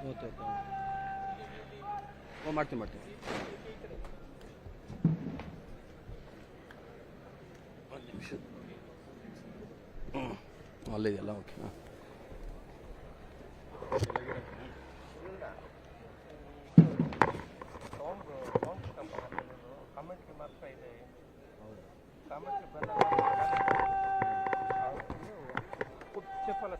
Okay ಓ ಮಾಡ್ತೀನಿ ಒಂದು ನಿಮಿಷ ಅಲ್ಲಿದೆಯಲ್ಲ ಓಕೆ ಹಾಂ ಕಾಮೆಂಟ್ಗೆ ಮಾತ್ರ ಇದೆ ಕಾಮೆಂಟ್ಗೆ ಬಂದ ಚಪ್ಪಲ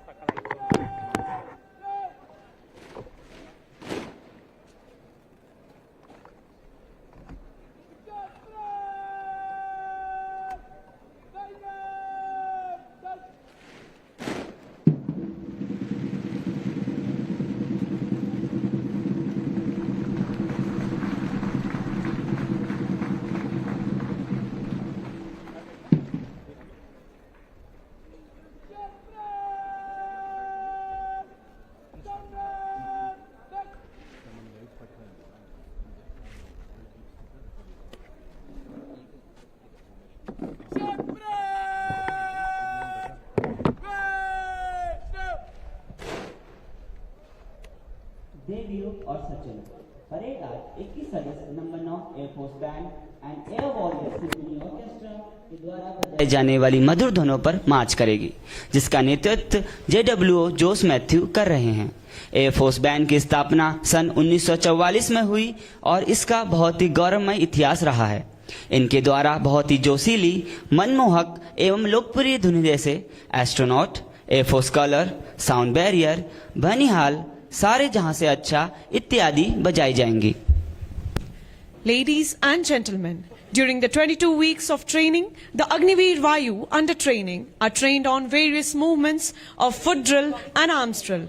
देववीर और सचिन परेड आज 21 अगस्त number 9 air force band and air warrior symphony orchestra के द्वारा बजाई जाने वाली मधुर धुनों पर मार्च करेगी, जिसका नेतृत्व JWO जोस मैथ्यू कर रहे हैं। एयरफोर्स बैंड की स्थापना सन 1944 में हुई और इसका बहुत ही गौरवमय इतिहास रहा है। इनके द्वारा बहुत ही जोशीली, मनमोहक एवं लोकप्रिय धुन जैसे astronaut, air force colour, sound barrier, Banihal, सारे जहां से अच्छा इत्यादि बजाई जाएंगी। Ladies and gentlemen, during the 22 weeks of training, the Agniveer Vayu under training are trained on various movements of foot drill and arms drill.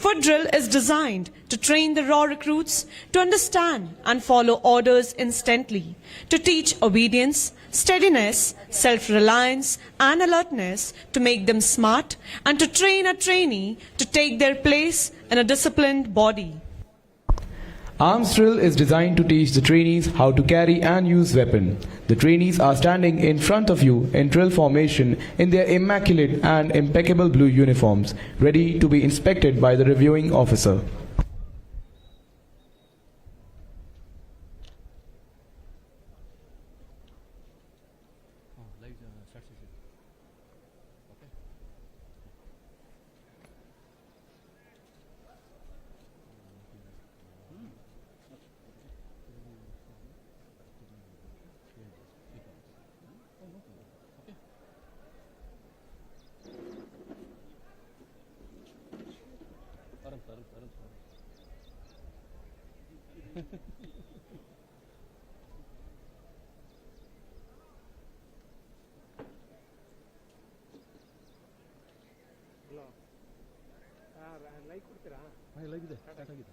Foot drill is designed to train the raw recruits to understand and follow orders instantly, to teach obedience, steadiness, self-reliance and alertness, to make them smart, and to train a trainee to take their place in a disciplined body. Arms drill is designed to teach the trainees how to carry and use weapon. The trainees are standing in front of you in drill formation in their immaculate and impeccable blue uniforms, ready to be inspected by the reviewing officer. Like ಕೊಡ್ತೀರಾ? ಲೈಗಿದೆ start ಆಗಿದೆ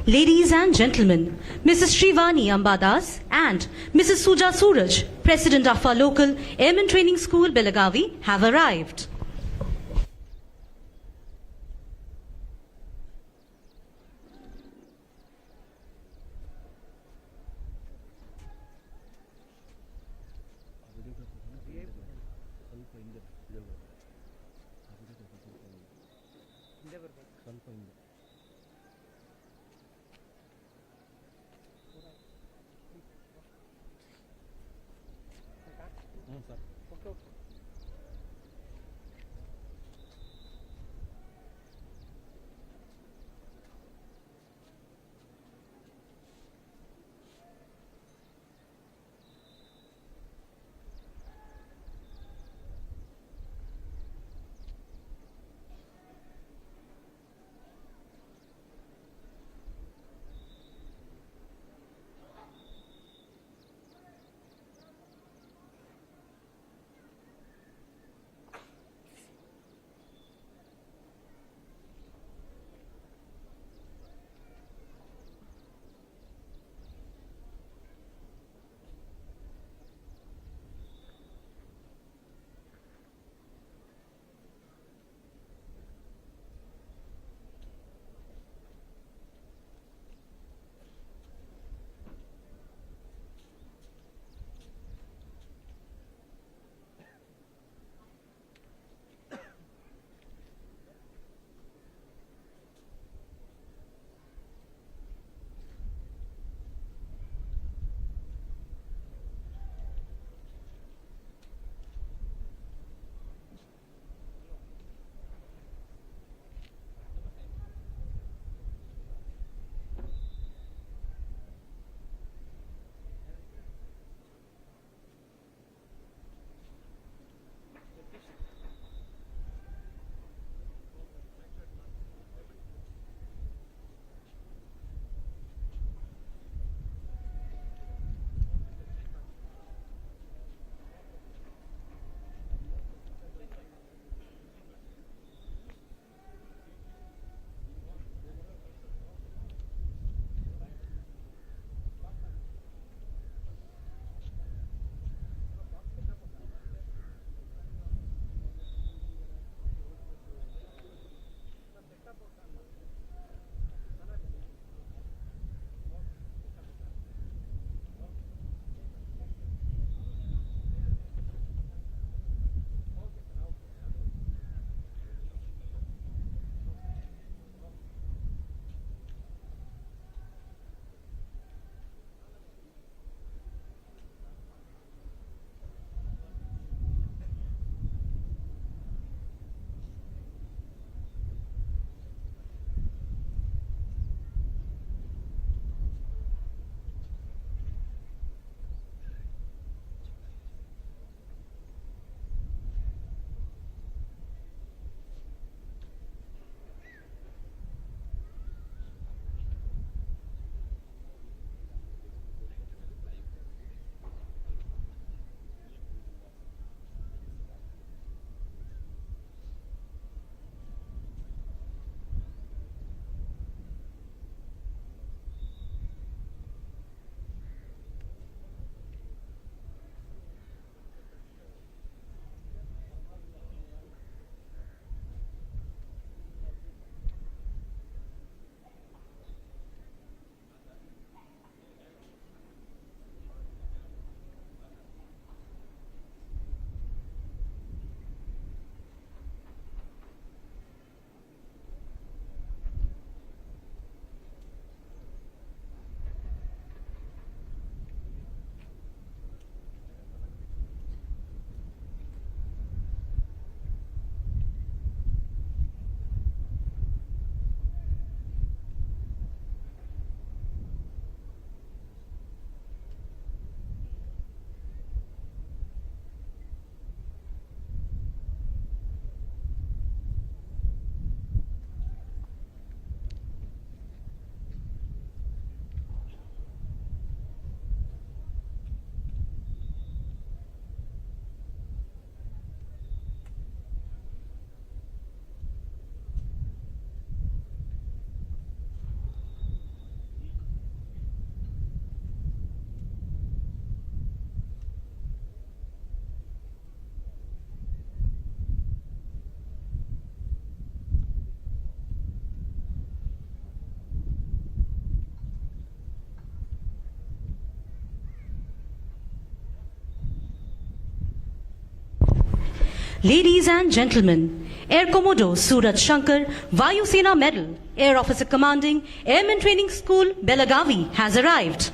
Ladies and gentlemen, Mrs. Shrivani Ambadas and Mrs. Suja Suraj, President of our local Airmen Training School, Belagavi, have arrived. Ladies and gentlemen, Air Commodore Suraj Shankar, Vayu Sena Medal, Air Officer Commanding, Airmen Training School, Belagavi, has arrived.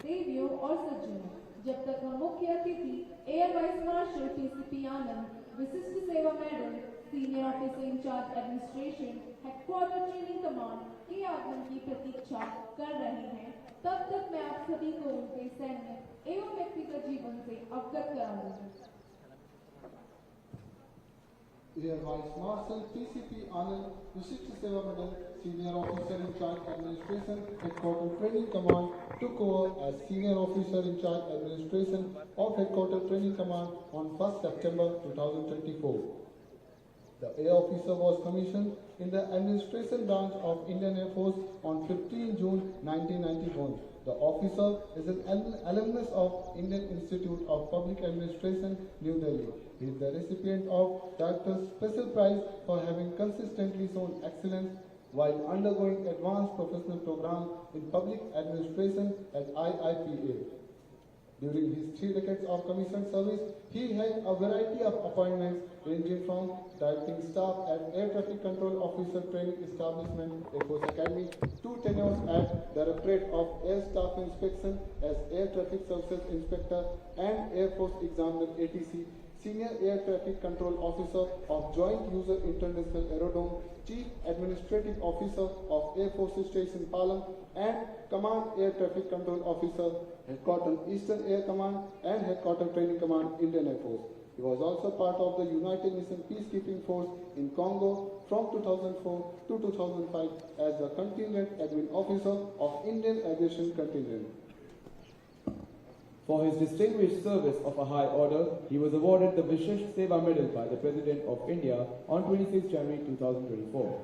देवियों और सज्जनों, जब तक हम मुख्य अतिथि air vice marshal PCP Anand Vishisht Seva medal senior officer incharge administration headquarter training command के आगमन की प्रतीक्षा कर रहे हैं, तब तक मैं आप सभी को उनके सैन्य एवं व्यक्तिगत जीवन से अवगत कराऊंगी। Air Vice Marshal PCP Anand, Vishishta Seva Medal, Senior Officer in Charge Administration, Headquarter Training Command, took over as Senior Officer in Charge Administration of Headquarter Training Command on 1st September 2024. The Air Officer was commissioned in the Administration Branch of Indian Air Force on 15 June 1991. The officer is an alumnus of Indian Institute of Public Administration, New Delhi. He is the recipient of Director's Special Prize for having consistently shown excellence while undergoing advanced professional program in public administration at IIPA. During his 3 decades of commissioned service, he held a variety of appointments ranging from directing staff at Air Traffic Control Officer Training Establishment, Air Force Academy, to tenures at Directorate of Air Staff Inspection as Air Traffic Services Inspector and Air Force Examiner ATC, Senior Air Traffic Control Officer of Joint User International Aerodrome, Chief Administrative Officer of Air Force Station Palam, and Command Air Traffic Control Officer, Headquarter Eastern Air Command and Headquarter Training Command, Indian Air Force. He was also part of the United Nations Peacekeeping Force in Congo from 2004 to 2005 as the Contingent Admin Officer of Indian Aviation Contingent. For his distinguished service of a high order, he was awarded the Vishish Seva Medal by the President of India on 26 January 2024.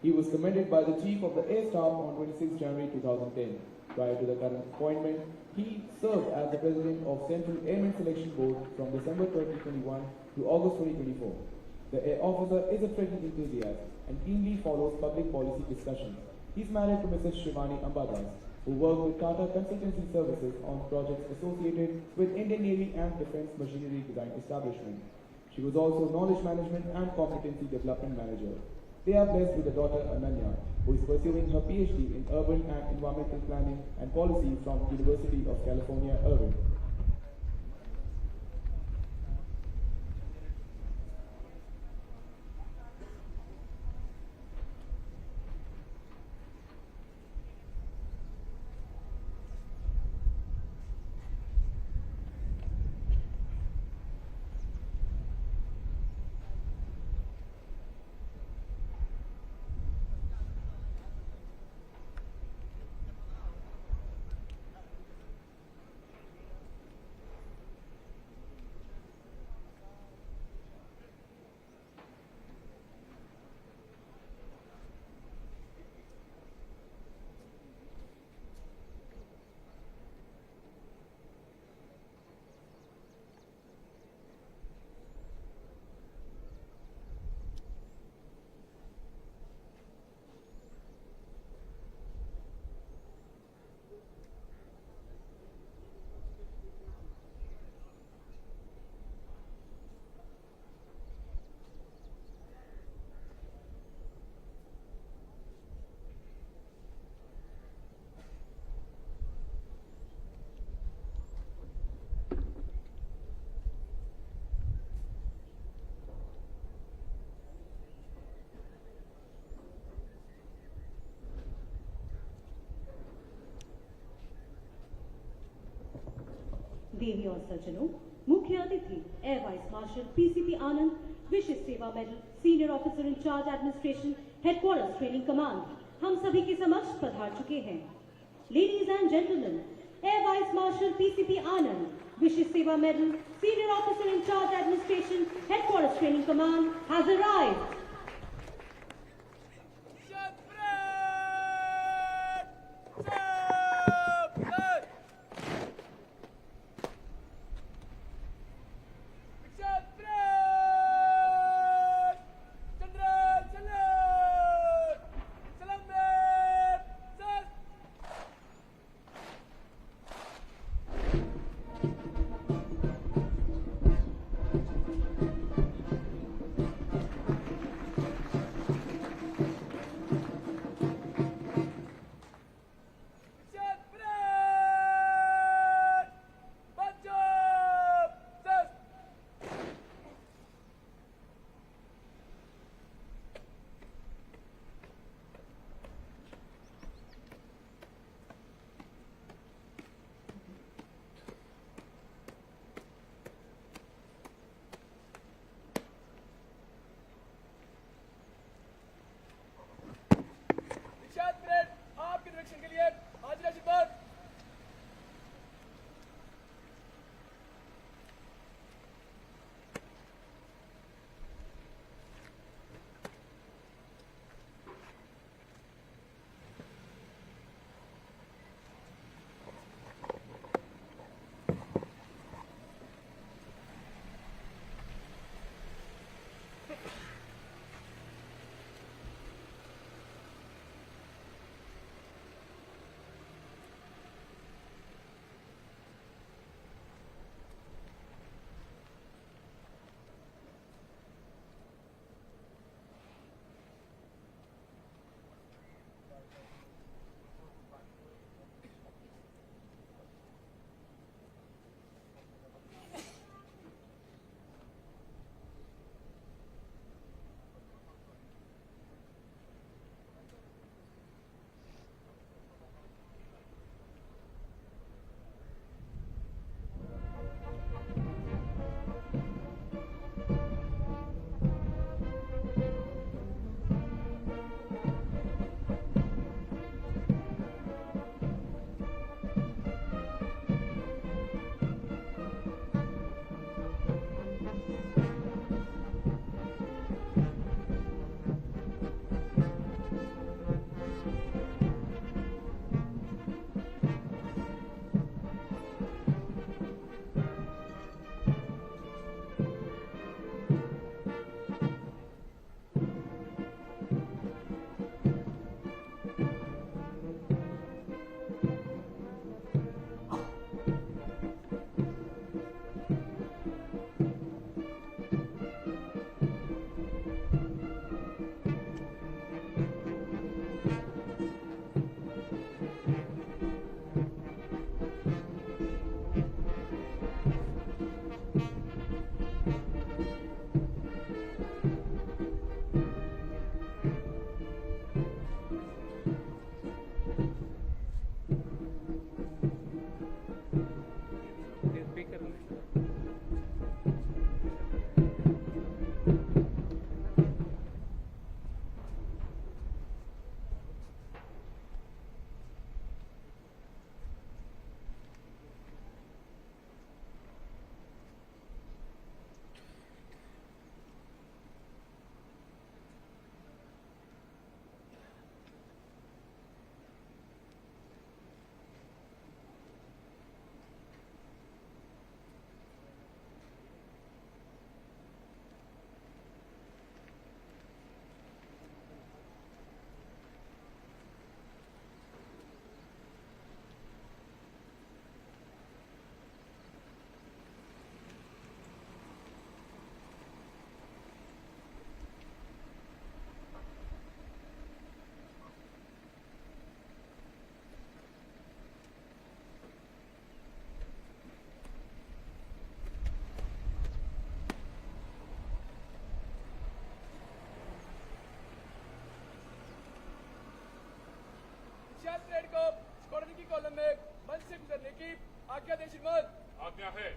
He was commended by the Chief of the Air Staff on 26 January 2010. Prior to the current appointment, he served as the President of Central Airmen Selection Board from December 2021 to August 2024. The Air Officer is a training enthusiast and keenly follows public policy discussions. He is married to Mrs. Shivani Ambadas, who worked with Tata Consultancy Services on projects associated with Indian Navy and Defence Machinery Design Establishment. She was also Knowledge Management and Competency Development Manager. They are blessed with a daughter, Ananya, who is pursuing her PhD in Urban and Environmental Planning and Policy from University of California, Irvine. देवी और सज्जनों, मुख्य अतिथि air vice marshal PCP Anand, Vishisht Seva medal, senior officer incharge administration, headquarters training command, हम सभी के समक्ष पधार चुके हैं। Ladies and gentlemen, Air Vice Marshal PCP Anand, Vishisht Seva medal, senior officer incharge administration, headquarters training command has arrived. आज्ञा है।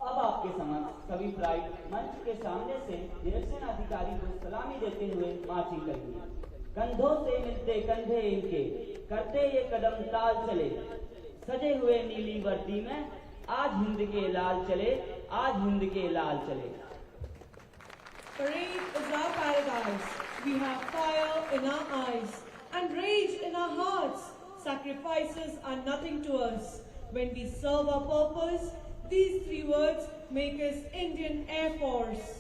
अब आपके समक्ष सभी फ्लाइट मंच के सामने से निरीक्षण अधिकारी को सलामी देते हुए मार्चिंग करेंगे। कंधों से मिलते कंधे इनके, करते ये कदम ताल चले, सजे हुए नीली वर्दी में आज हिंद के लाल चले, आज हिंद के लाल चले। Parade is our paradise. We have fire in our eyes and rage in our hearts. Sacrifices are nothing to us. When we serve our purpose, these three words make us Indian Air Force.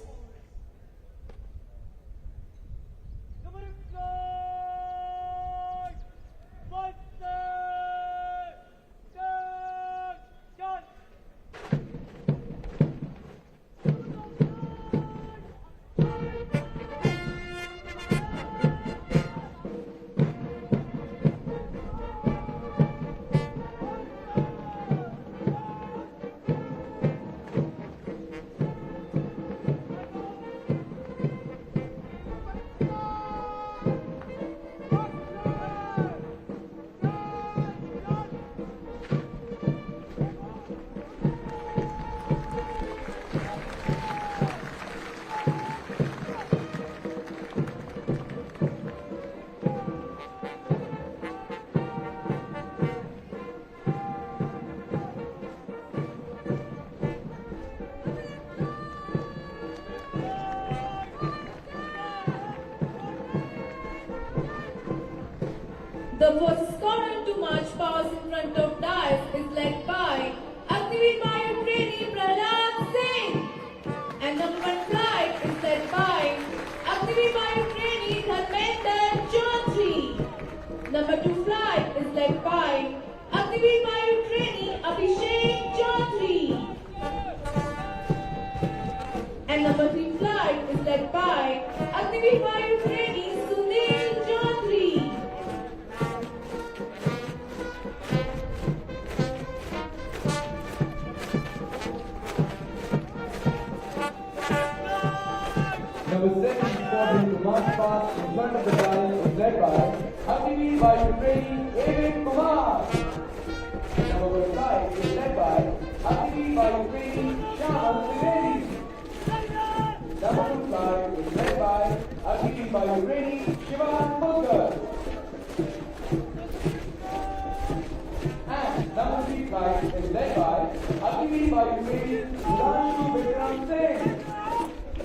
The first squadron to march past in front of dais is led by Agniveer trainee Prahlad Singh. And number 1 flight is led by Agniveer trainee Dharmender Chaudhary. Number 2 flight is led by Agniveer trainee Abhishek Chaudhary. And number 3 flight is led by Agniveer trainee Sunil Chaudhary. Number 7 squadron to march past in front of the dais is led by Agniveer trainee Airmen. Number 1 flight is led by Agniveer trainee Sambra. Number 2 flight is led by Agniveer trainee Shivan. And number 3 flight is led by Agniveer trainee Sambra.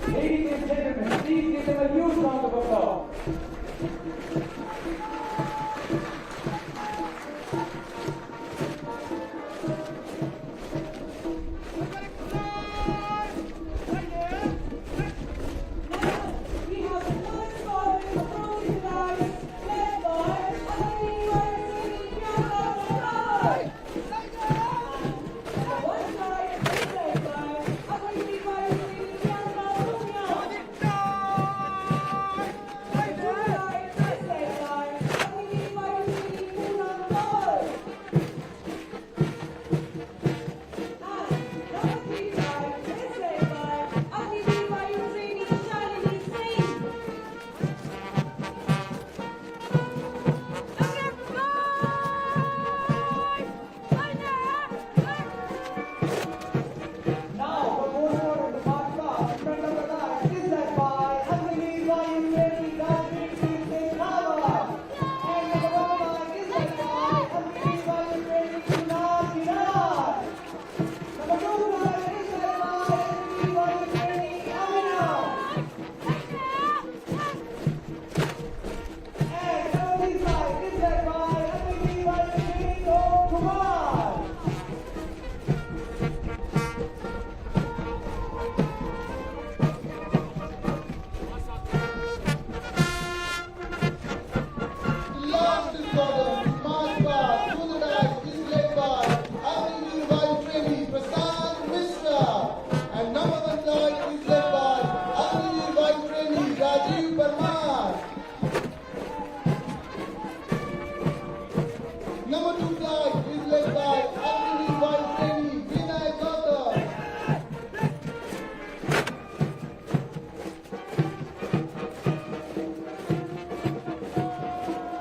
Ladies and gentlemen, please give them a huge round of applause. We have the first squadron Number 2 flag is led by Agniveer Vice Trainee Vinay Gautam.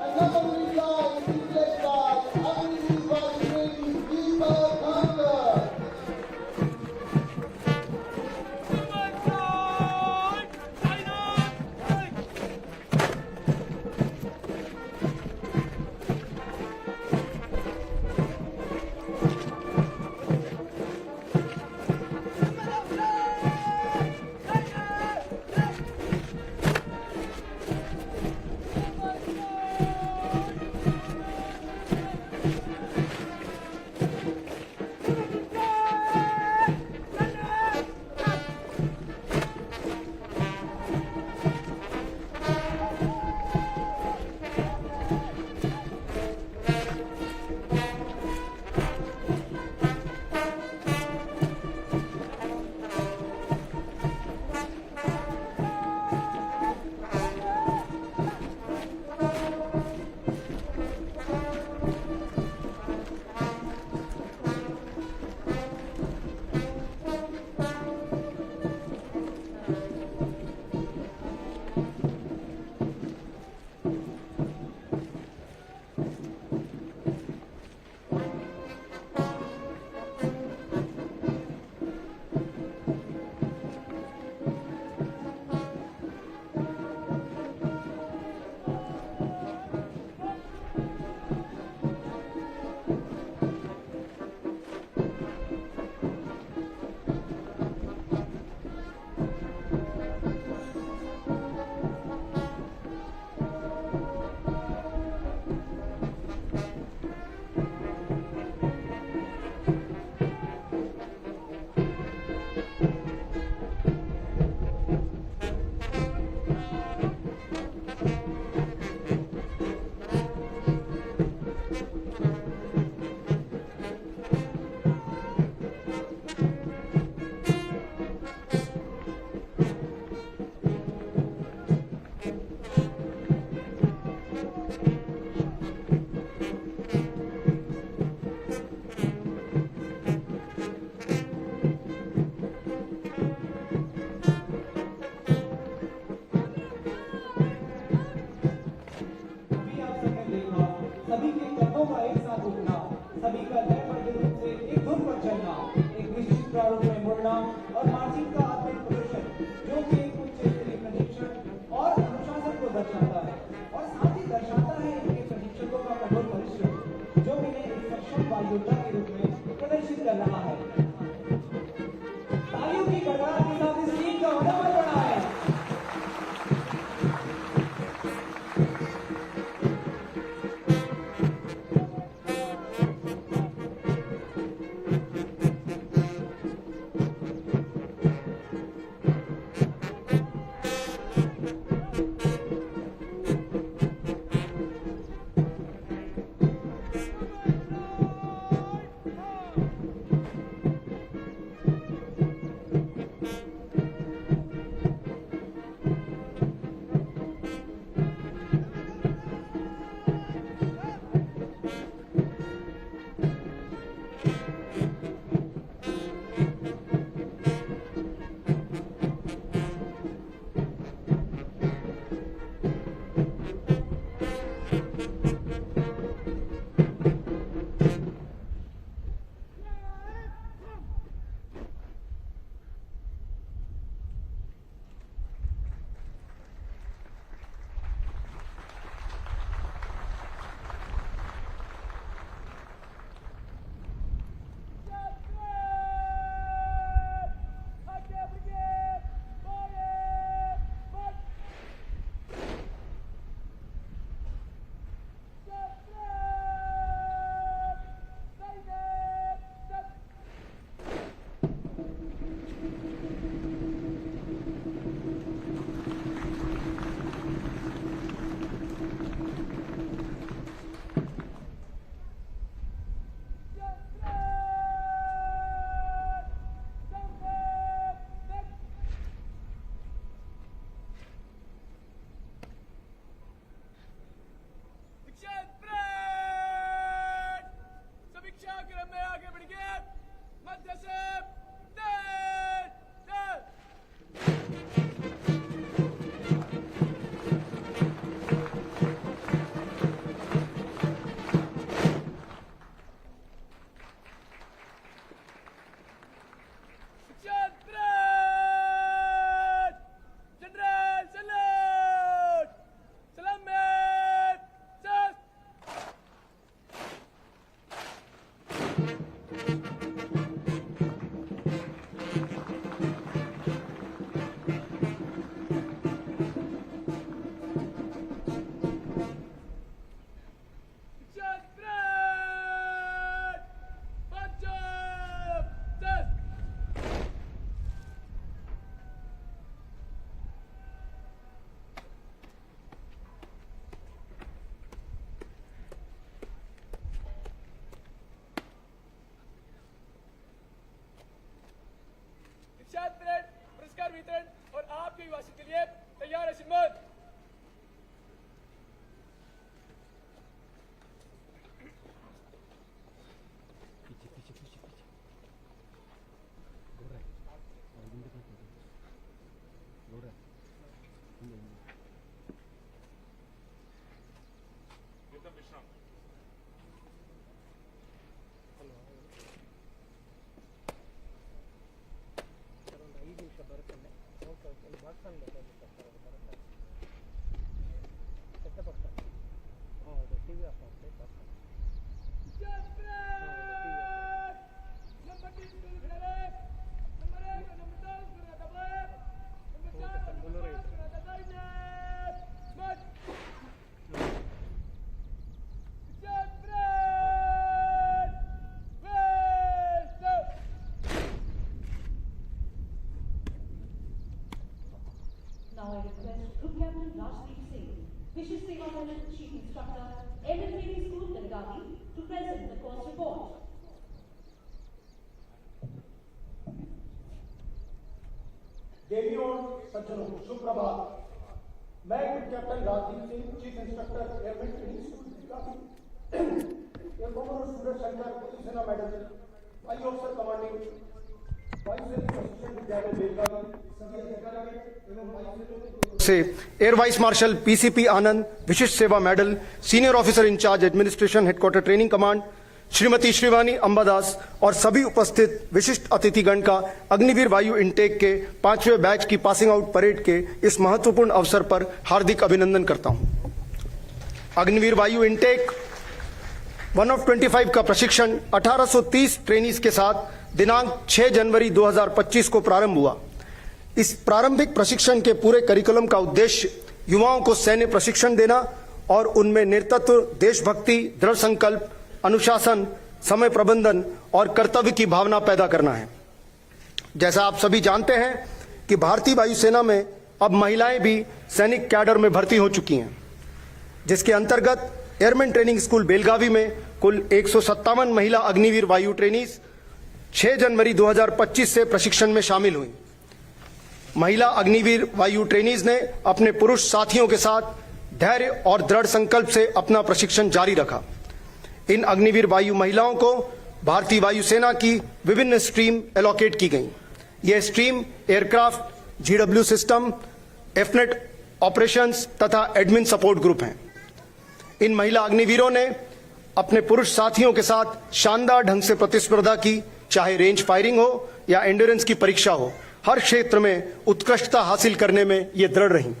And number 3 flag is led by Agniveer Vice Trainee Deepak Thankar. सभी के कदमों का एक साथ उठना, सभी का लयबद्ध रूप से एक धुन पर चलना, एक निश्चित प्रारूप में मुड़ना और मार्चिंग का आत्मिक प्रदर्शन जो कि एक उच्च स्तरीय प्रशिक्षण और अनुशासन को दर्शाता है और साथ ही दर्शाता है इनके प्रशिक्षकों का कठोर परिश्रम जो इन्हें एक सक्षम वायुयोद्धा के रूप में प्रदर्शित कर रहा है। तालियों की गड़गड़ाहट के साथ इस टीम का मनोबल बढ़ा है। वितरण और आपके अभिभाषण के लिए तैयार है श्रीमान। Now I request Group Captain Rajdeep Singh, Vishis Seva Medal Chief Instructor, Airmen Training School, Belagavi, to present the course report. देवियों और सज्जनों, सुप्रभात। मैं group captain Rajdeep Singh, chief instructor airmen training school Belagavi, air commander Suraj Shankar, police सेना medal, वायु अफसर commanding वायु सेना प्रशिक्षण विद्यालय बेलगावी, सभी अधिकारियों एवं वायु सेना से air vice marshal PCP Anand, Vishisht Seva medal, senior officer incharge administration headquarter training command, Shrimati Shrivani Ambadas और सभी उपस्थित विशिष्ट अतिथिगण का अग्निवीर वायु इनटेक के 5वें बैच की पासिंग आउट परेड के इस महत्वपूर्ण अवसर पर हार्दिक अभिनंदन करता हूं। अग्निवीर वायु इनटेक 1 of 25 का प्रशिक्षण 1830 ट्रेनीज के साथ दिनांक 6 जनवरी 2025 को प्रारंभ हुआ। इस प्रारंभिक प्रशिक्षण के पूरे करिकुलम का उद्देश्य युवाओं को सैन्य प्रशिक्षण देना और उनमें नेतृत्व, देशभक्ति, दृढ़ संकल्प, अनुशासन, समय प्रबंधन और कर्तव्य की भावना पैदा करना है। जैसा आप सभी जानते हैं कि भारतीय वायुसेना में अब महिलाएं भी सैनिक कैडर में भर्ती हो चुकी हैं, जिसके अंतर्गत एयरमैन ट्रेनिंग स्कूल बेलगावी में कुल 157 महिला अग्निवीर वायु ट्रेनीज 6 जनवरी 2025 से प्रशिक्षण में शामिल हुई। महिला अग्निवीर वायु ट्रेनीज ने अपने पुरुष साथियों के साथ धैर्य और दृढ़ संकल्प से अपना प्रशिक्षण जारी रखा। इन अग्निवीर वायु महिलाओं को भारतीय वायुसेना की विभिन्न स्ट्रीम एलोकेट की गई। ये stream aircraft, GW system, AFNET operations तथा एडमिन सपोर्ट ग्रुप हैं। इन महिला अग्निवीरों ने अपने पुरुष साथियों के साथ शानदार ढंग से प्रतिस्पर्धा की, चाहे रेंज फायरिंग हो या एंड्योरेंस की परीक्षा हो, हर क्षेत्र में उत्कृष्टता हासिल करने में ये दृढ़ रहीं।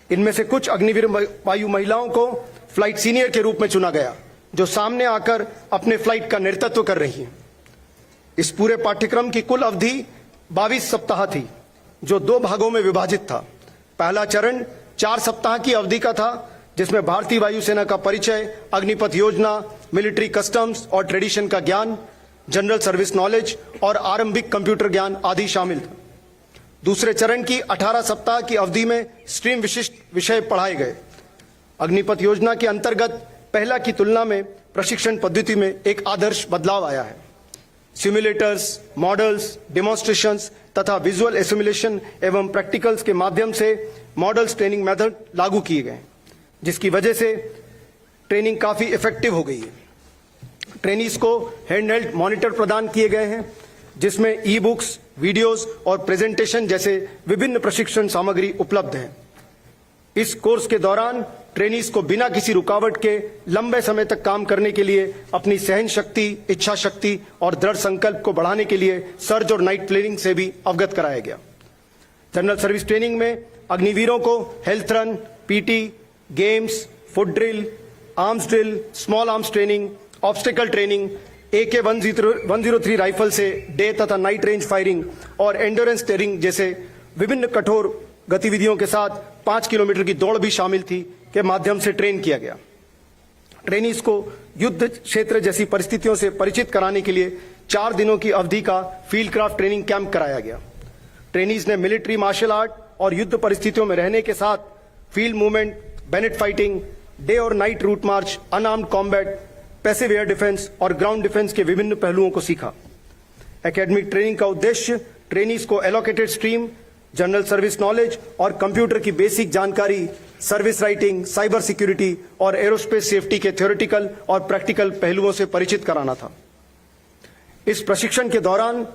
इनमें से कुछ अग्निवीर वायु महिलाओं को फ्लाइट सीनियर के रूप में चुना गया, जो सामने आकर अपने फ्लाइट का नेतृत्व कर रही हैं। इस पूरे पाठ्यक्रम की कुल अवधि 22 सप्ताह थी, जो 2 भागों में विभाजित था। पहला चरण 4 सप्ताह की अवधि का था, जिसमें भारतीय वायुसेना का परिचय, अग्निपथ योजना, मिलिट्री कस्टम्स और ट्रेडिशन का ज्ञान, जनरल सर्विस नॉलेज और आरंभिक कंप्यूटर ज्ञान आदि शामिल था। दूसरे चरण की 18 सप्ताह की अवधि में स्ट्रीम विशिष्ट विषय पढ़ाए गए। अग्निपथ योजना के अंतर्गत पहला की तुलना में प्रशिक्षण पद्धति में एक आदर्श बदलाव आया है। सिमुलेटर्स, मॉडल्स, डेमोन्स्ट्रेशंस तथा विजुअल एसिमुलेशन एवं प्रैक्टिकल्स के माध्यम से मॉडल्स ट्रेनिंग मेथड लागू किए गए, जिसकी वजह से ट्रेनिंग काफी इफेक्टिव हो गई है। ट्रेनीज को हैंडहेल्ड मॉनिटर प्रदान किए गए हैं, जिसमें ई बुक्स, वीडियोस और प्रेजेंटेशन जैसे विभिन्न प्रशिक्षण सामग्री उपलब्ध है। इस कोर्स के दौरान ट्रेनीज को बिना किसी रुकावट के लंबे समय तक काम करने के लिए अपनी सहन शक्ति, इच्छा शक्ति और दृढ़ संकल्प को बढ़ाने के लिए सर्ज और नाइट ट्रेनिंग से भी अवगत कराया गया। जनरल सर्विस ट्रेनिंग में अग्निवीरों को health run, PT, games, foot drill, arms drill, small arms training, obstacle training, AK-103 rifle से डे तथा नाइट रेंज फायरिंग और एंड्योरेंस ट्रेनिंग जैसे विभिन्न कठोर गतिविधियों के साथ 5 किलोमीटर की दौड़ भी शामिल थी के माध्यम से ट्रेन किया गया। ट्रेनीज को युद्ध क्षेत्र जैसी परिस्थितियों से परिचित कराने के लिए 4 दिनों की अवधि का फील्ड क्राफ्ट ट्रेनिंग कैंप कराया गया। ट्रेनीज ने मिलिट्री मार्शल आर्ट और युद्ध परिस्थितियों में रहने के साथ field movement, bayonet fighting, day और night route march, unarmed combat, passive air defence और ग्राउंड डिफेंस के विभिन्न पहलुओं को सीखा। एकेडमिक ट्रेनिंग का उद्देश्य ट्रेनीज को allocated stream, general service knowledge और कंप्यूटर की बेसिक जानकारी, सर्विस राइटिंग, साइबर सिक्योरिटी और एरोस्पेस सेफ्टी के थ्योरेटिकल और प्रैक्टिकल पहलुओं से परिचित कराना था। इस प्रशिक्षण के दौरान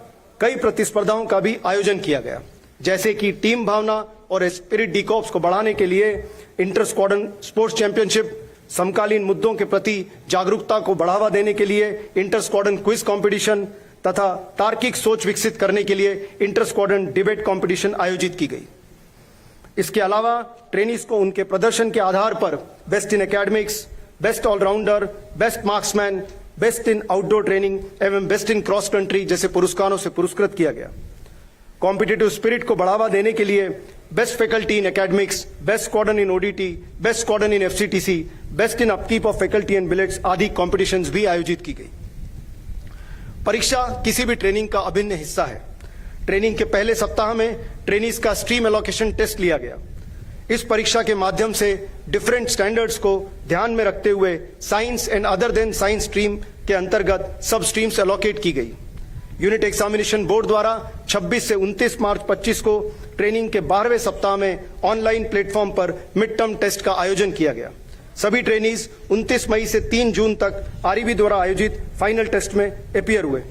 कई प्रतिस्पर्धाओं का भी आयोजन किया गया, जैसे कि टीम भावना और स्पिरिट डी कॉर्प्स को बढ़ाने के लिए इंटर स्क्वाड्रन स्पोर्ट्स चैंपियनशिप, समकालीन मुद्दों के प्रति जागरूकता को बढ़ावा देने के लिए इंटर स्क्वाड्रन क्विज कंपटीशन तथा तार्किक सोच विकसित करने के लिए इंटर स्क्वाड्रन डिबेट कंपटीशन आयोजित की गई। इसके अलावा ट्रेनीज को उनके प्रदर्शन के आधार पर best in academics, best allrounder, best marksman, best in outdoor training एवं बेस्ट इन क्रॉस कंट्री जैसे पुरस्कारों से पुरस्कृत किया गया। कॉम्पिटिटिव स्पिरिट को बढ़ावा देने के लिए best faculty in academics, best squadron in ODT, best squadron in FCTC, best in upkeep of faculty and billets आदि कॉम्पिटिशन्स भी आयोजित की गई। परीक्षा किसी भी ट्रेनिंग का अभिन्न हिस्सा है। ट्रेनिंग के पहले सप्ताह में ट्रेनीज का स्ट्रीम एलोकेशन टेस्ट लिया गया। इस परीक्षा के माध्यम से डिफरेंट स्टैंडर्ड्स को ध्यान में रखते हुए science and other than science stream के अंतर्गत सब स्ट्रीम्स एलोकेट की गई। यूनिट एग्जामिनेशन बोर्ड द्वारा 26 से 29 मार्च 25 को ट्रेनिंग के 12वें सप्ताह में ऑनलाइन प्लेटफॉर्म पर मिड टर्म टेस्ट का आयोजन किया गया। सभी ट्रेनीज 29 मई से 3 जून तक आरईबी द्वारा आयोजित फाइनल टेस्ट में अपीयर हुए।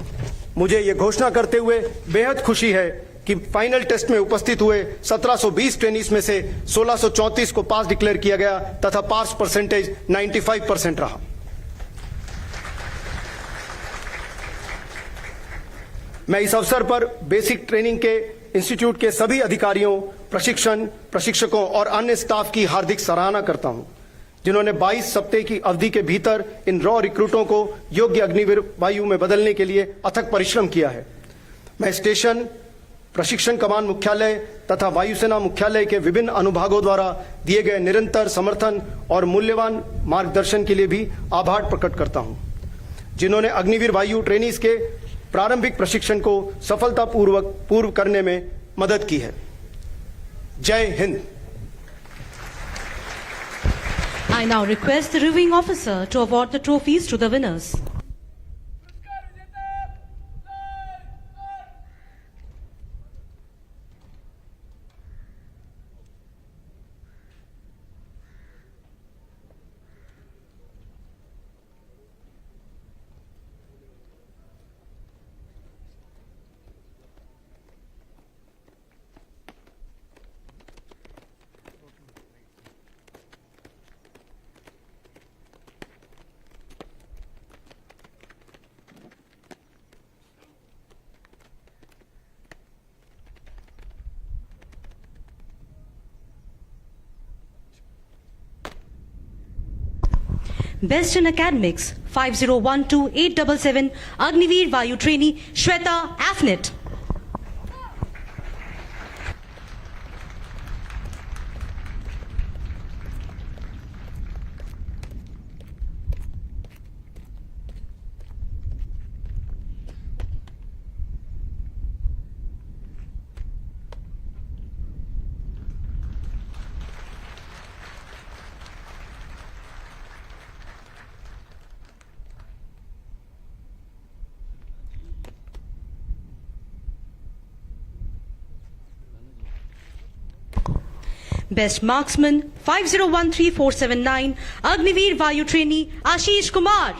मुझे ये घोषणा करते हुए बेहद खुशी है कि फाइनल टेस्ट में उपस्थित हुए 1720 ट्रेनीज में से 1634 को पास डिक्लेयर किया गया तथा पास परसेंटेज 95% रहा। मैं इस अवसर पर बेसिक ट्रेनिंग के इंस्टीट्यूट के सभी अधिकारियों, प्रशिक्षकों और अन्य स्टाफ की हार्दिक सराहना करता हूं, जिन्होंने 22 सप्ताह की अवधि के भीतर इन रॉ रिक्रूटों को योग्य अग्निवीर वायु में बदलने के लिए अथक परिश्रम किया है। मैं स्टेशन, प्रशिक्षण कमान मुख्यालय तथा वायुसेना मुख्यालय के विभिन्न अनुभागों द्वारा दिए गए निरंतर समर्थन और मूल्यवान मार्गदर्शन के लिए भी आभार प्रकट करता हूं, जिन्होंने अग्निवीर वायु ट्रेनीज के प्रारंभिक प्रशिक्षण को सफलतापूर्वक पूर्ण करने में मदद की है। जय Hind. I now request the reviewing officer to award the trophies to the winners. Best in Academics 5012-877 Agniveer Vayu Trainee Shweta Afnet. Best Marksman 5013-479 Agniveer Vayu Trainee Ashish Kumar.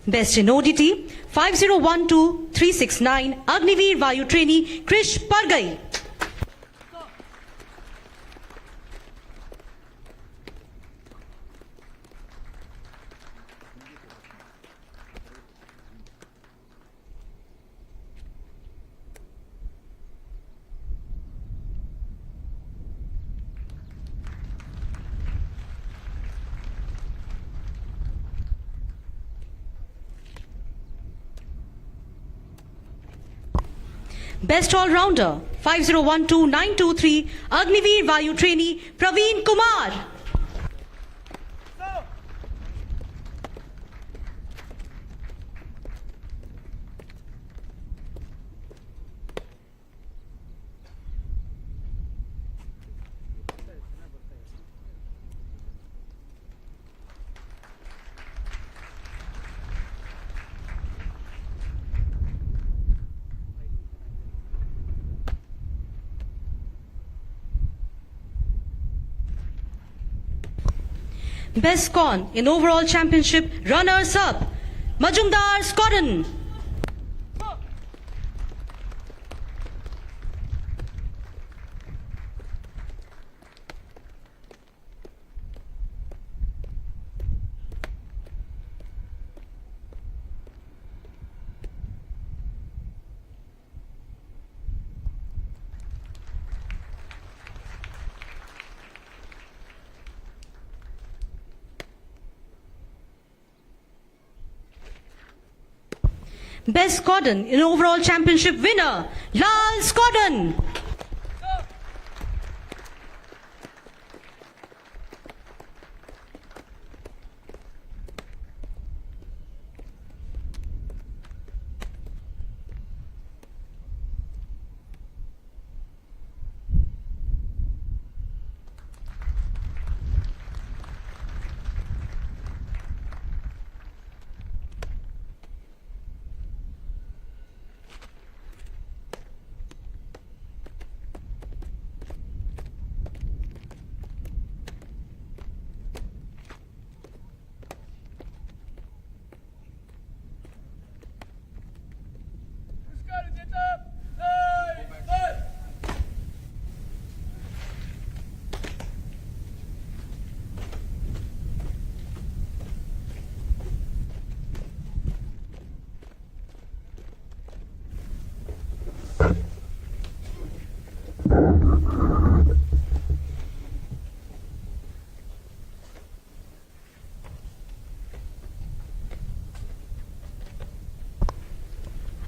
Best in ODT 5012-369 Agniveer Vayu Trainee Krish Pargai. Best All-Rounder 5012-923 Agniveer Vayu Trainee Praveen Kumar. Best Con in Overall Championship Runners-Up Majumdar Scotton. Best Scotton in Overall Championship winner Lal Scotton.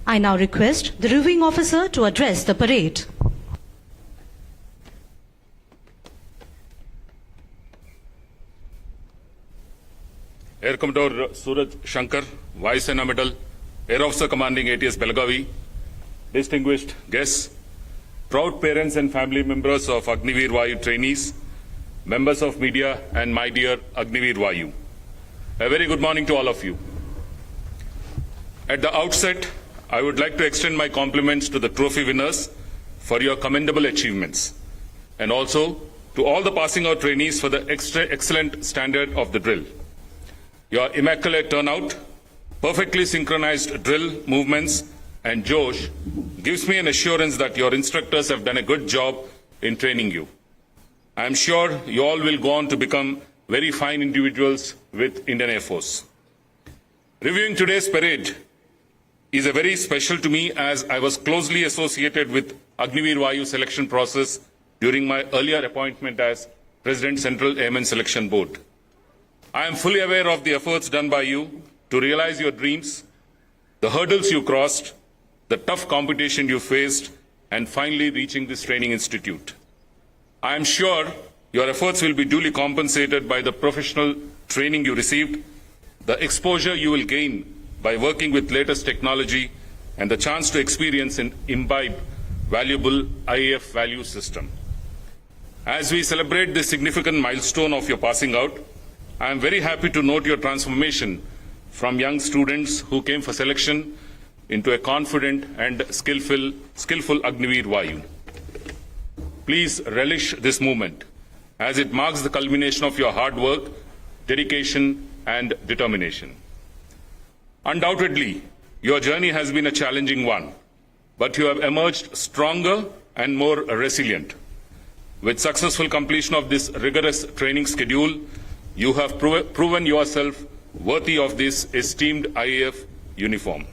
I now request the reviewing officer to address the parade. Air Commodore Suraj Shankar, Vice Sena Medal, Air Officer Commanding ATS Belagavi, distinguished guests, proud parents and family members of Agniveer Vayu trainees, members of media and my dear Agniveer Vayu. A very good morning to all of you. At the outset, I would like to extend my compliments to the trophy winners for your commendable achievements, and also to all the passing out trainees for the excellent standard of the drill. Your immaculate turnout, perfectly synchronized drill movements, and Josh gives me an assurance that your instructors have done a good job in training you. I am sure you all will go on to become very fine individuals with Indian Air Force. Reviewing today's parade is very special to me as I was closely associated with Agniveer Vayu selection process during my earlier appointment as President Central Airmen Selection Board. I am fully aware of the efforts done by you to realize your dreams, the hurdles you crossed, the tough competition you faced, and finally reaching this training institute. I am sure your efforts will be duly compensated by the professional training you received, the exposure you will gain by working with latest technology, and the chance to experience and imbibe valuable IAF value system. As we celebrate this significant milestone of your passing out, I am very happy to note your transformation from young students who came for selection into a confident and skillful Agniveer Vayu. Please relish this moment as it marks the culmination of your hard work, dedication, and determination. Undoubtedly, your journey has been a challenging one, but you have emerged stronger and more resilient. With successful completion of this rigorous training schedule, you have proven yourself worthy of this esteemed IAF uniform.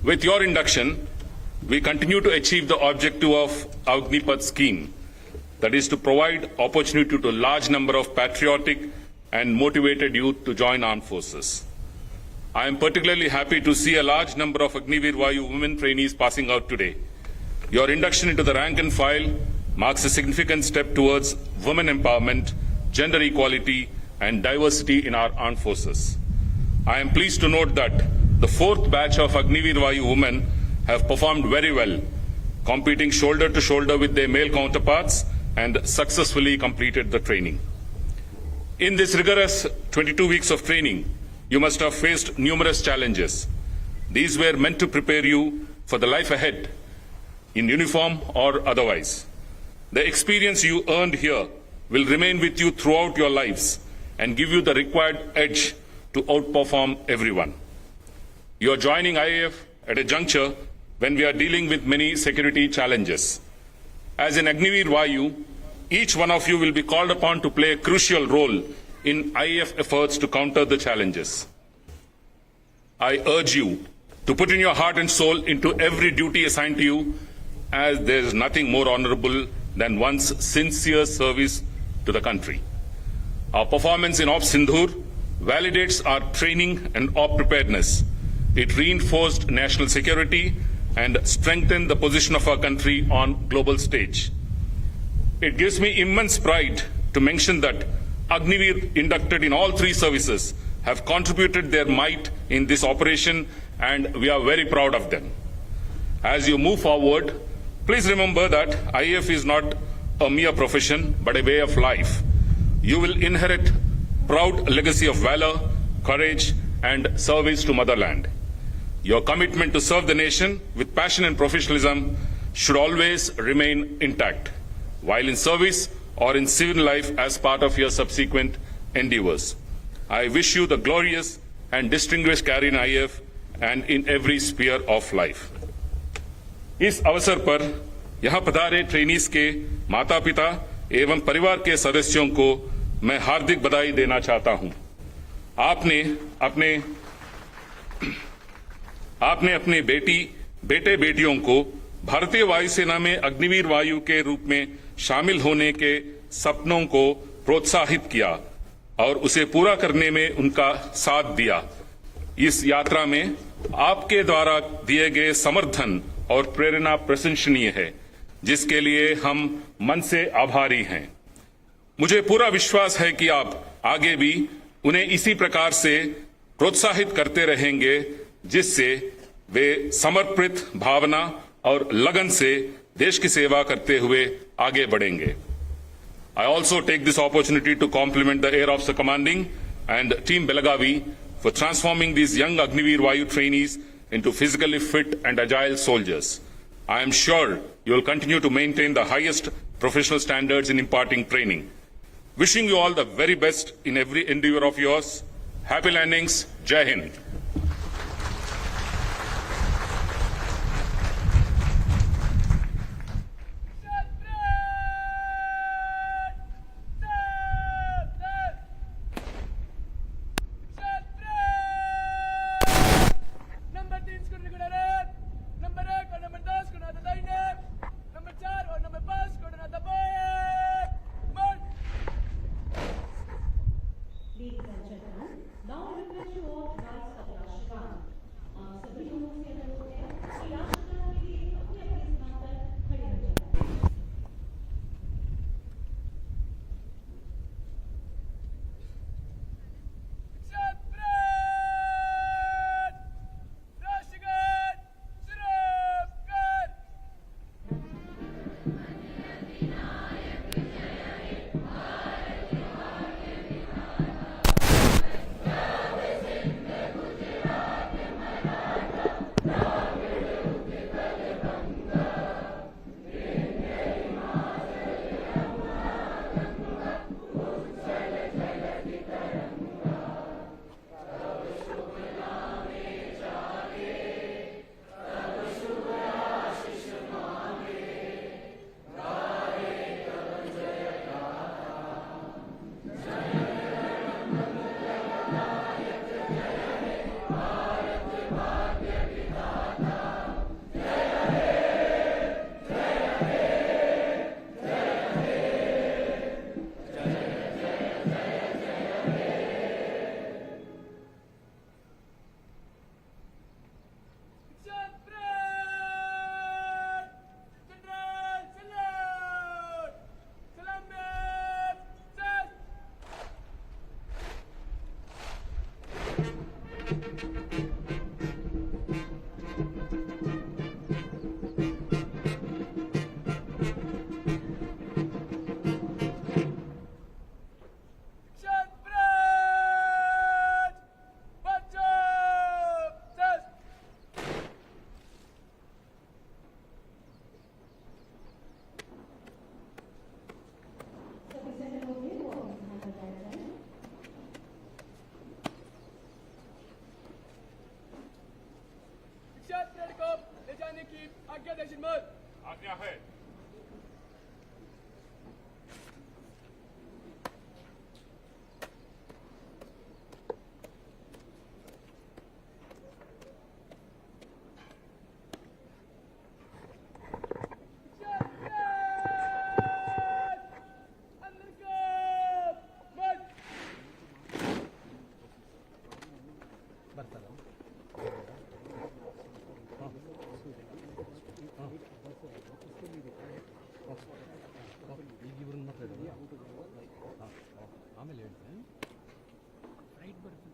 With your induction, we continue to achieve the objective of Agnipath scheme, that is to provide opportunity to a large number of patriotic and motivated youth to join armed forces. I am particularly happy to see a large number of Agniveer Vayu women trainees passing out today. Your induction into the rank and file marks a significant step towards women empowerment, gender equality, and diversity in our armed forces. I am pleased to note that the fourth batch of Agniveer Vayu women have performed very well, competing shoulder to shoulder with their male counterparts and successfully completed the training. In this rigorous 22 weeks of training, you must have faced numerous challenges. These were meant to prepare you for the life ahead, in uniform or otherwise. The experience you earned here will remain with you throughout your lives and give you the required edge to outperform everyone. You are joining IAF at a juncture when we are dealing with many security challenges. As an Agniveer Vayu, each one of you will be called upon to play a crucial role in IAF efforts to counter the challenges. I urge you to put in your heart and soul into every duty assigned to you, as there is nothing more honorable than one's sincere service to the country. Our performance in Op Sindhur validates our training and op preparedness. It reinforced national security and strengthened the position of our country on global stage. It gives me immense pride to mention that Agniveer inducted in all three services have contributed their might in this operation, and we are very proud of them. As you move forward, please remember that IAF is not a mere profession but a way of life. You will inherit proud legacy of valor, courage, and service to motherland. Your commitment to serve the nation with passion and professionalism should always remain intact, while in service or in civil life as part of your subsequent endeavors. I wish you the glorious and distinguished career in IAF and in every sphere of life. इस अवसर पर यहाँ पधारे trainees के माता पिता एवं परिवार के सदस्यों को मैं हार्दिक बधाई देना चाहता हूँ। आपने अपने बेटे बेटियों को भारतीय वायुसेना में अग्निवीर वायु के रूप में शामिल होने के सपनों को प्रोत्साहित किया और उसे पूरा करने में उनका साथ दिया। इस यात्रा में आपके द्वारा दिए गए समर्थन और प्रेरणा प्रशंसनीय है, जिसके लिए हम मन से आभारी हैं। मुझे पूरा विश्वास है कि आप आगे भी उन्हें इसी प्रकार से प्रोत्साहित करते रहेंगे, जिससे वे समर्पित भावना और लगन से देश की सेवा करते हुए आगे बढ़ेंगे। I also take this opportunity to compliment the Air Officer Commanding and Team Belagavi for transforming these young Agniveer Vayu trainees into physically fit and agile soldiers. I am sure you will continue to maintain the highest professional standards in imparting training. Wishing you all the very best in every endeavor of yours. Happy landings. Jai Hind. Ladies and gentlemen, now I request you all to rise up जाने की आज्ञा दे श्रीमद। आज्ञा है। ಈಗ ಇವ್ರನ್ನ ಮಾತಾಡೋದು ಆಮೇಲೆ ಹೇಳ್ತೀನಿ ರೈಟ್ ಬರುತ್ತೆ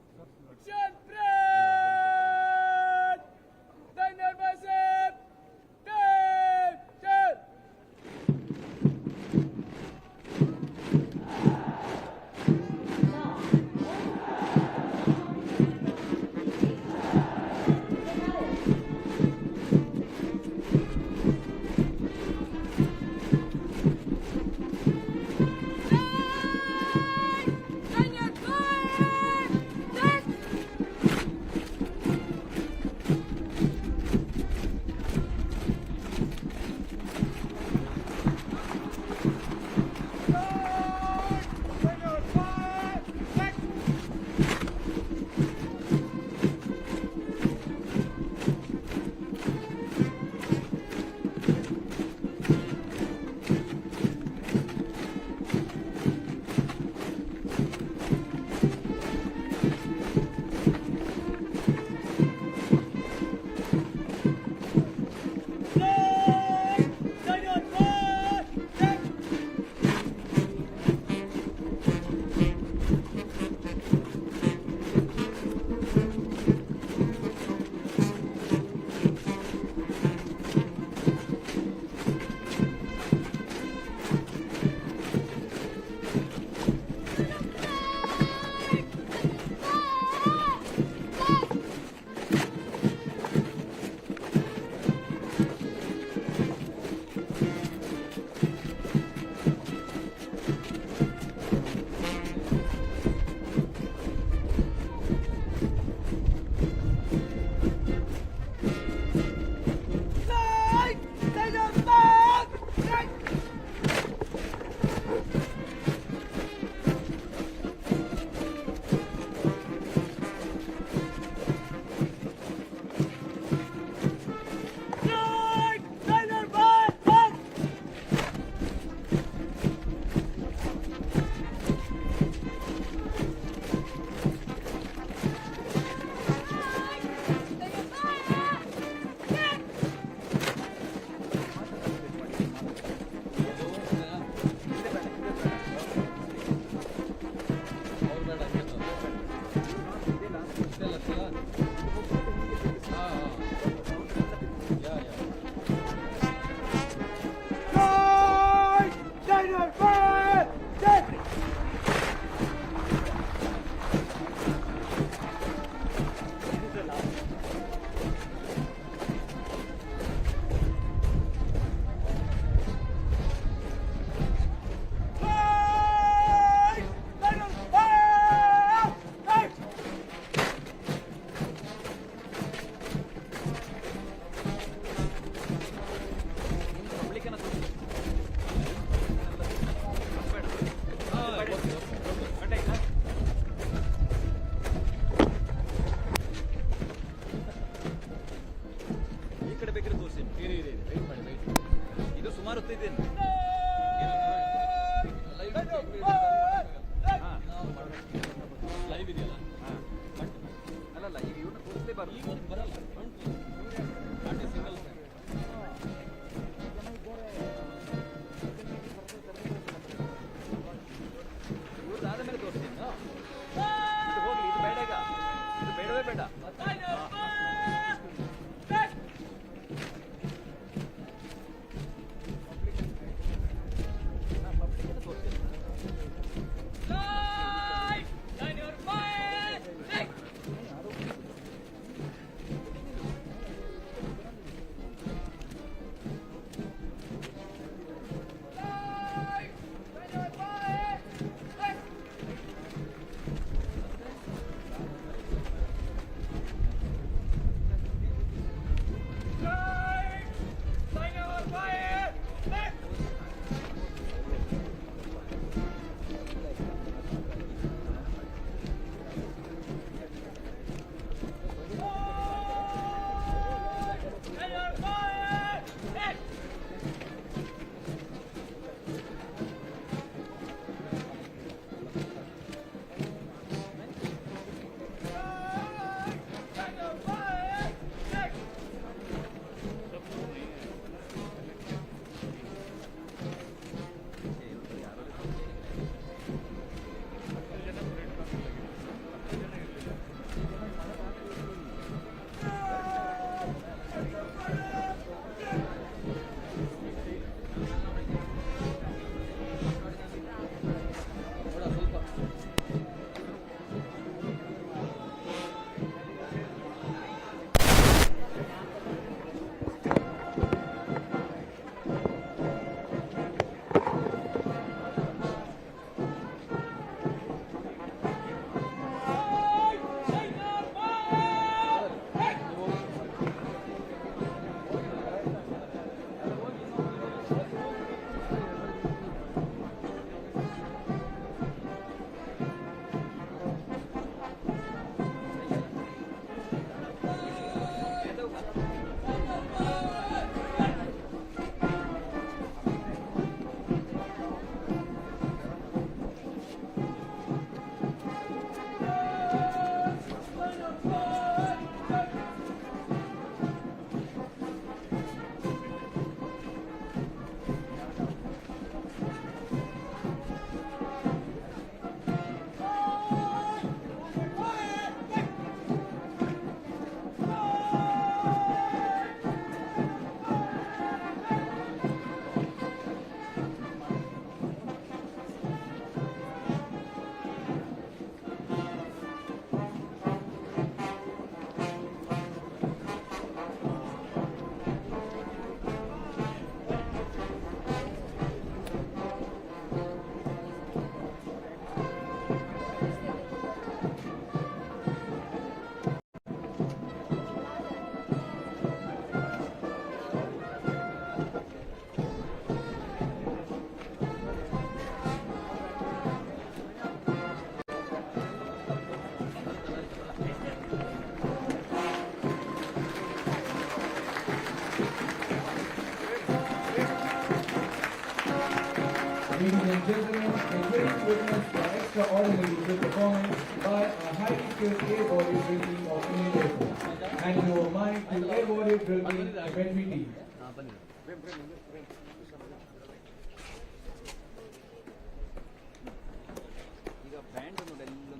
official Air Warrior Drill Team of Indian Air Force. And you are mine to Air Warrior Drill Team Infantry Team.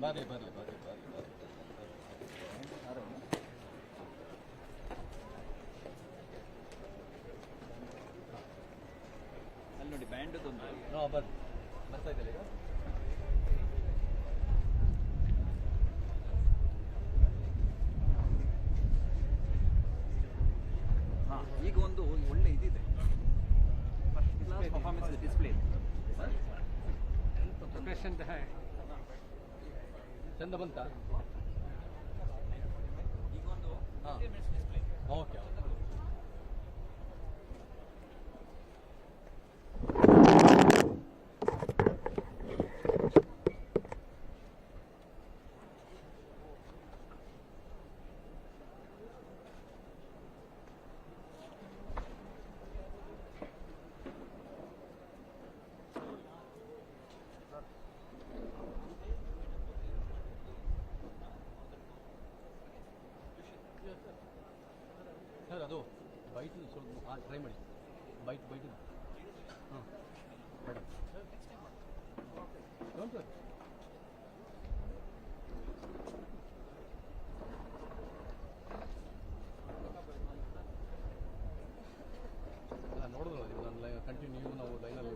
ಬರ್ಲಿ ಬರ್ಲಿ ಬರ್ಲಿ ಬರ್ಲಿ ಅಲ್ಲಿ ನೋಡಿ ಬ್ಯಾಂಡದೊಂದು ಬರ್ತಾ ಇದ್ದಾರೆ ಈಗ. ಹಾಂ ಈಗ ಒಂದು ಒಳ್ಳೆ ಇದಿದೆ ಪರ್ಫಾರ್ಮೆನ್ಸ್ ಡಿಸ್ಪ್ಲೇ ಲೊಕೇಶನ್ ಚಂದ ಬಂತ ಈಗೊಂದು ಡಿಸ್ಪ್ಲೇ ಓಕೆ ಸರ್ ಅದು ಬೈಟ್ ಸ್ವಲ್ಪ ಟ್ರೈ ಮಾಡಿ ಬೈಟ್ ಹಾಂ ಮೇಡಮ್ ಡೋಂಟ್ ವರಿ ಅಲ್ಲ ನೋಡಿದ್ರು ನೀವು ನಾನು ಕಂಟಿನ್ಯೂ ನಾವು ಲೈನಲ್ಲಿ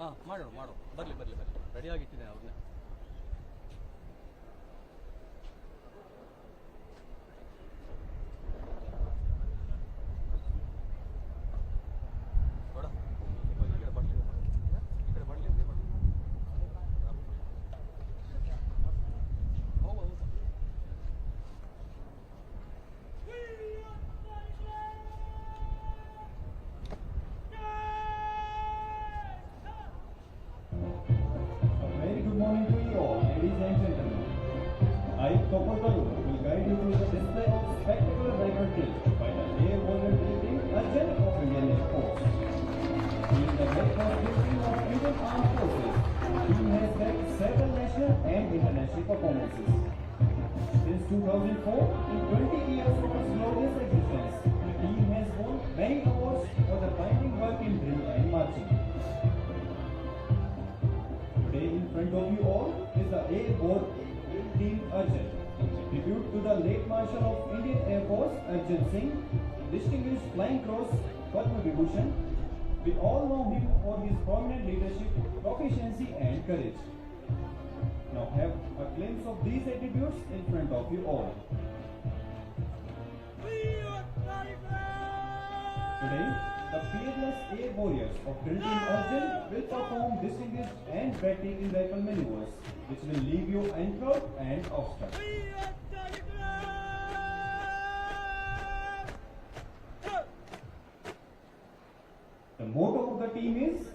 ಹಾಂ ಮಾಡೋಣ ಬರಲಿ ರೆಡಿಯಾಗಿಟ್ಟಿದೆ ಅವ್ರನ್ನ performances. Since 2004, in 20 years of its glorious existence, the team has won many awards for the binding work in drill and marching. Today in front of you all is the Airborne Drill Team Arjun, tribute to the late Marshal of Indian Air Force Arjun Singh, distinguished Flying Cross Padma Vibhushan. We all know him for his prominent leadership, proficiency and courage. Now have a glimpse of these attributes in front of you all. Today, the fearless air warriors of Drill Team Arjun will perform distinguished and breathtaking rifle maneuvers, which will leave you enthralled and awestruck. The motto of the team is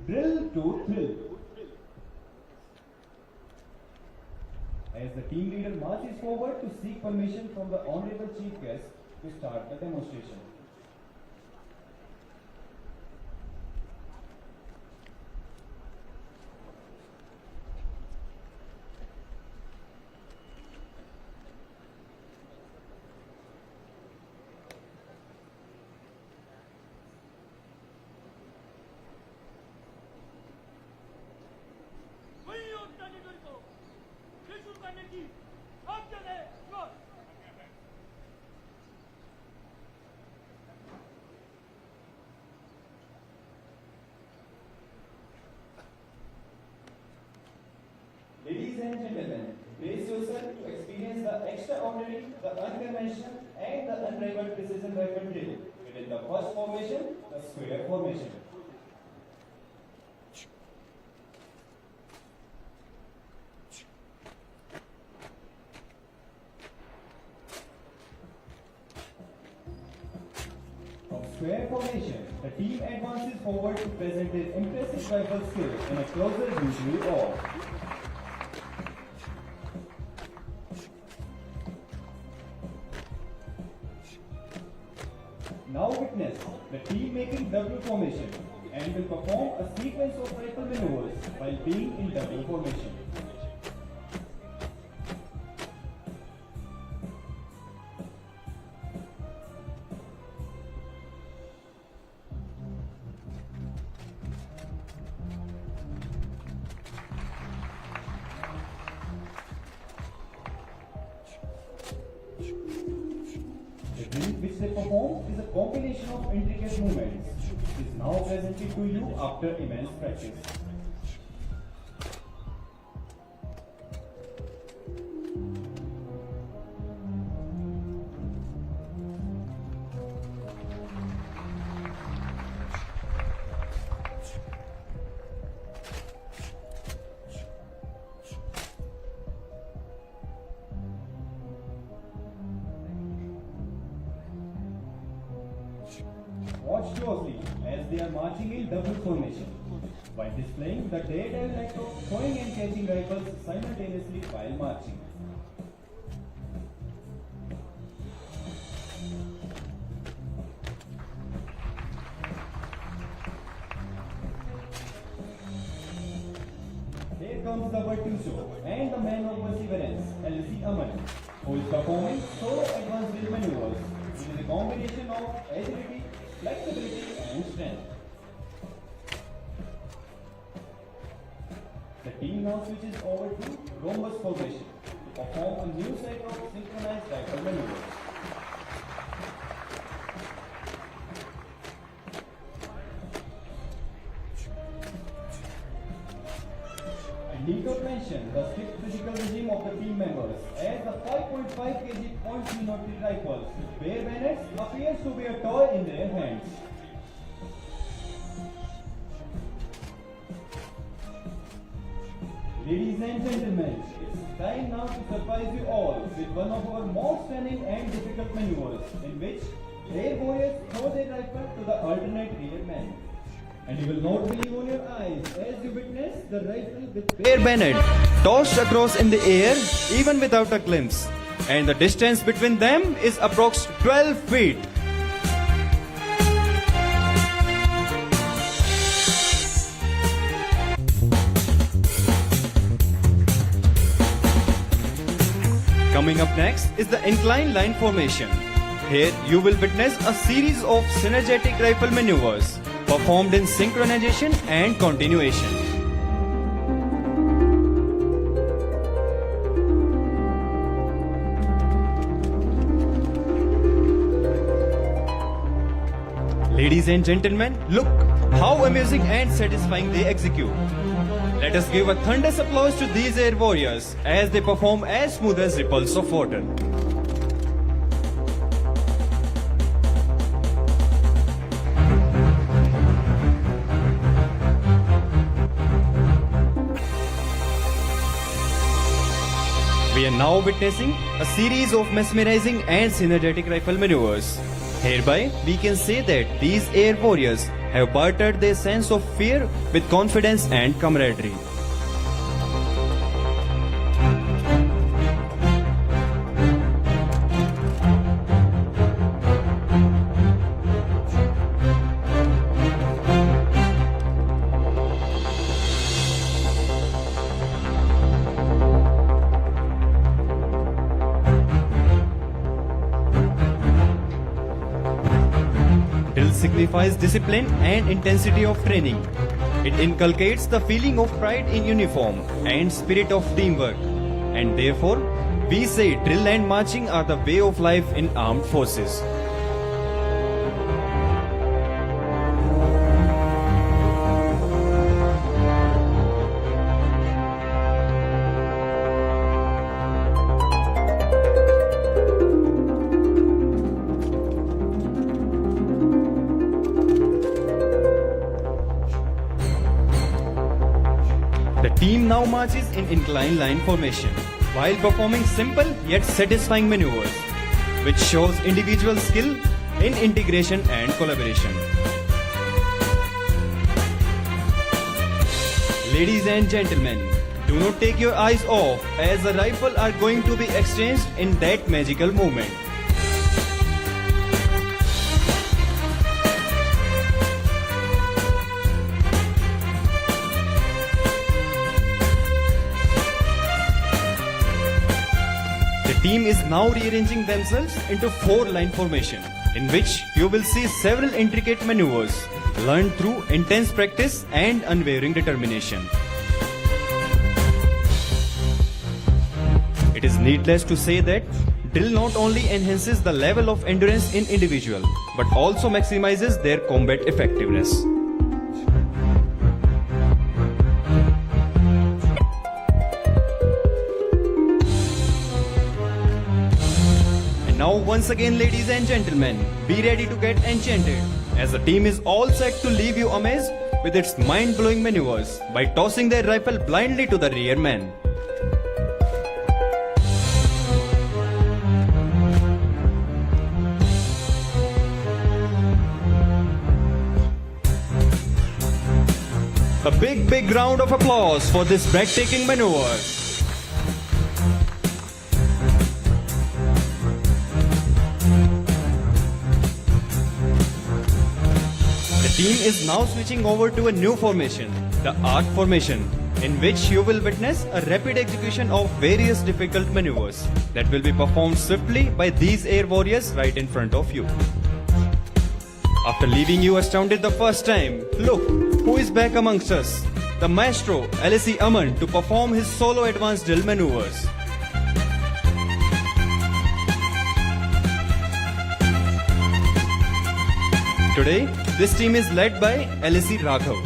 Drill to Thrill. As the team leader marches forward to seek permission from the Honorable Chief Guest to start the demonstration. Ladies and gentlemen, brace yourself to experience the extraordinary, the unconventional and the unrivaled precision rifle drill within the first formation, the square formation. From square formation, the team advances forward to present their impressive rifle skills in a closer view to you all. Now witness the team making W formation and will perform a sequence of rifle maneuvers while being in double formation. The drill which they perform is a combination of intricate movements. It is now presented to you after immense practice. Watch closely as they are marching in double formation while displaying the daredevil act of throwing and catching rifles simultaneously while marching. Here comes the virtue show and the man of perseverance, LC Aman, who is performing so advanced drill maneuvers with a combination of agility, flexibility and strength. The team now switches over to rhombus formation to perform a new set of synchronized rifle maneuvers. I need to mention the strict physical regime of the team members as the 5.5 kg .303 rifles with bare bayonets appears to be a toy in their hands. Ladies and gentlemen, it's time now to surprise you all with one of our most stunning and difficult maneuvers in which air warriors throw their rifle to the alternate airmen. And you will not believe on your eyes as you witness the rifle with bare bayonet tossed across in the air even without a glimpse. And the distance between them is approx 12 feet. Coming up next is the incline line formation. Here you will witness a series of synergetic rifle maneuvers performed in synchronization and continuation. Ladies and gentlemen, look how amusing and satisfying they execute. Let us give a thunderous applause to these air warriors as they perform as smooth as ripples of water. We are now witnessing a series of mesmerizing and synergetic rifle maneuvers. Hereby, we can say that these air warriors have bartered their sense of fear with confidence and camaraderie. Drill signifies discipline and intensity of training. It inculcates the feeling of pride in uniform and spirit of teamwork. And therefore, we say drill and marching are the way of life in armed forces. The team now marches in incline line formation while performing simple yet satisfying maneuvers, which shows individual skill in integration and collaboration. Ladies and gentlemen, do not take your eyes off as the rifle are going to be exchanged in that magical moment. team is now rearranging themselves into 4-line formation, in which you will see several intricate maneuvers learned through intense practice and unwavering determination. It is needless to say that drill not only enhances the level of endurance in individual, but also maximizes their combat effectiveness. And now once again, ladies and gentlemen, be ready to get enchanted, as the team is all set to leave you amazed with its mind-blowing maneuvers by tossing their rifle blindly to the rear man. A big round of applause for this breathtaking maneuver. The team is now switching over to a new formation, the arc formation, in which you will witness a rapid execution of various difficult maneuvers that will be performed swiftly by these air warriors right in front of you. After leaving you astounded the first time, look who is back amongst us, the maestro LSE Aman, to perform his solo advanced drill maneuvers. Today, this team is led by LSE Raghav.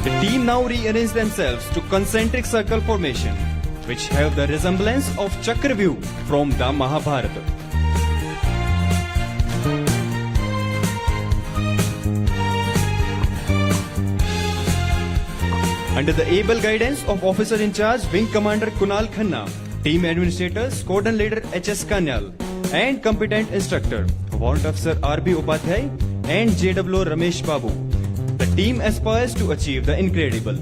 The team now rearrange themselves to concentric circle formation, which have the resemblance of Chakravyuh from the Mahabharata. Under the able guidance of Officer in Charge Wing Commander Kunal Khanna, Team Administrator Squadron Leader H.S. Kanyal, and competent instructor Warrant Officer R.B. Upadhyay and JW Ramesh Babu, the team aspires to achieve the incredible.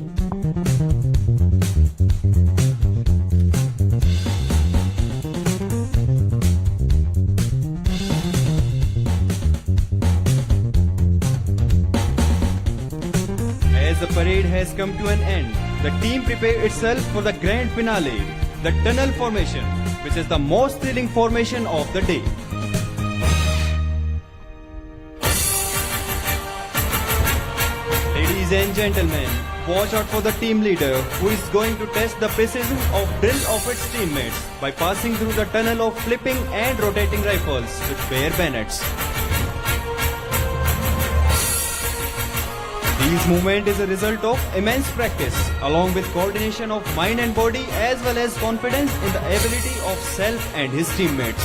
As the parade has come to an end, the team prepare itself for the grand finale, the tunnel formation, which is the most thrilling formation of the day. Ladies and gentlemen, watch out for the team leader, who is going to test the precision of drill of its teammates by passing through the tunnel of flipping and rotating rifles with bare bayonets. This movement is a result of immense practice, along with coordination of mind and body, as well as confidence in the ability of self and his teammates.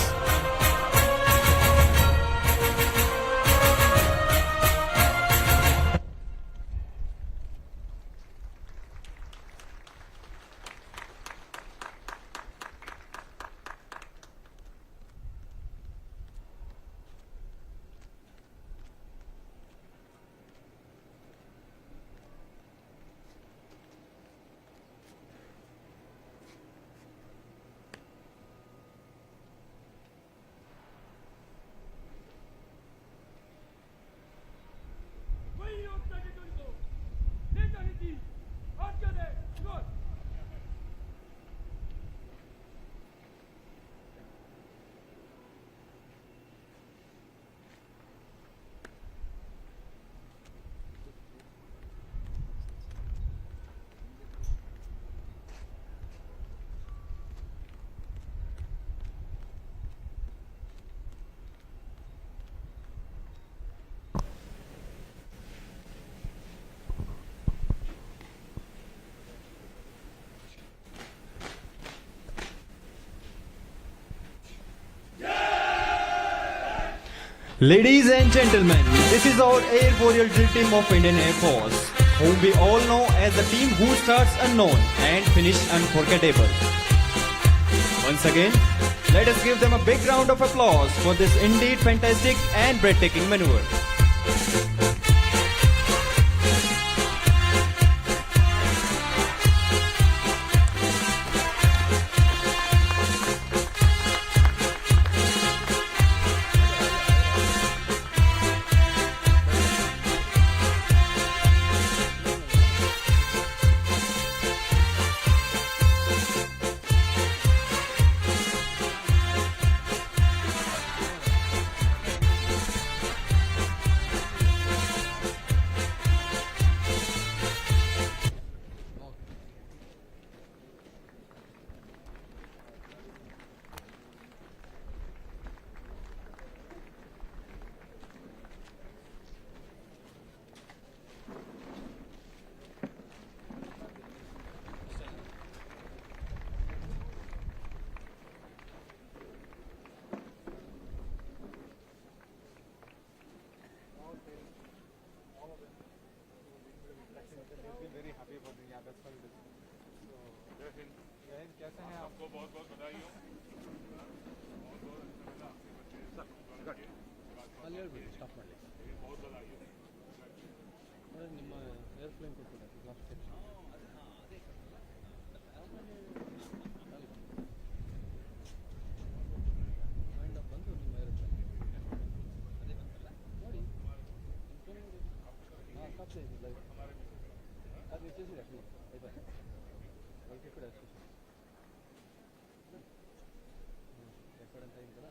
Ladies and gentlemen, this is our Air Warrior Drill Team of Indian Air Force, whom we all know as the team who starts unknown and finish unforgettable. Once again, let us give them a big round of applause for this indeed fantastic and breathtaking maneuver. कैसे हैं आप? आपको बहुत बहुत बधाई हो। ಅಲ್ಲಿ ಹೇಳ್ಬಿಡಿ ಸ್ಟಾಪ್ ಮಾಡಲಿ बहुत बधाई हो। ಅಂದರೆ ನಿಮ್ಮ ಏರ್ಪ್ಲೇನ್ ಕೊಟ್ಬಿಟ್ಟು ಲಾಸ್ಟ್ ಮೈಂಡ್ ಬಂದು ನಿಮ್ಮ ಏರ್ಪ್ಲೇನ್ ಅದೇ ಬಂತಲ್ಲ ನೋಡಿ ಹಾಂ ಸ್ಟಾಪ್ ಇದೆ ಲೈವ್ ಅದು ಇಟ್ಟಿಸಿದೆ ಆಯ್ತಾ ವೈಫೈ ಕೂಡ ರೆಕಾರ್ಡ್ ಅಂತ ಇದೆಯಲ್ಲ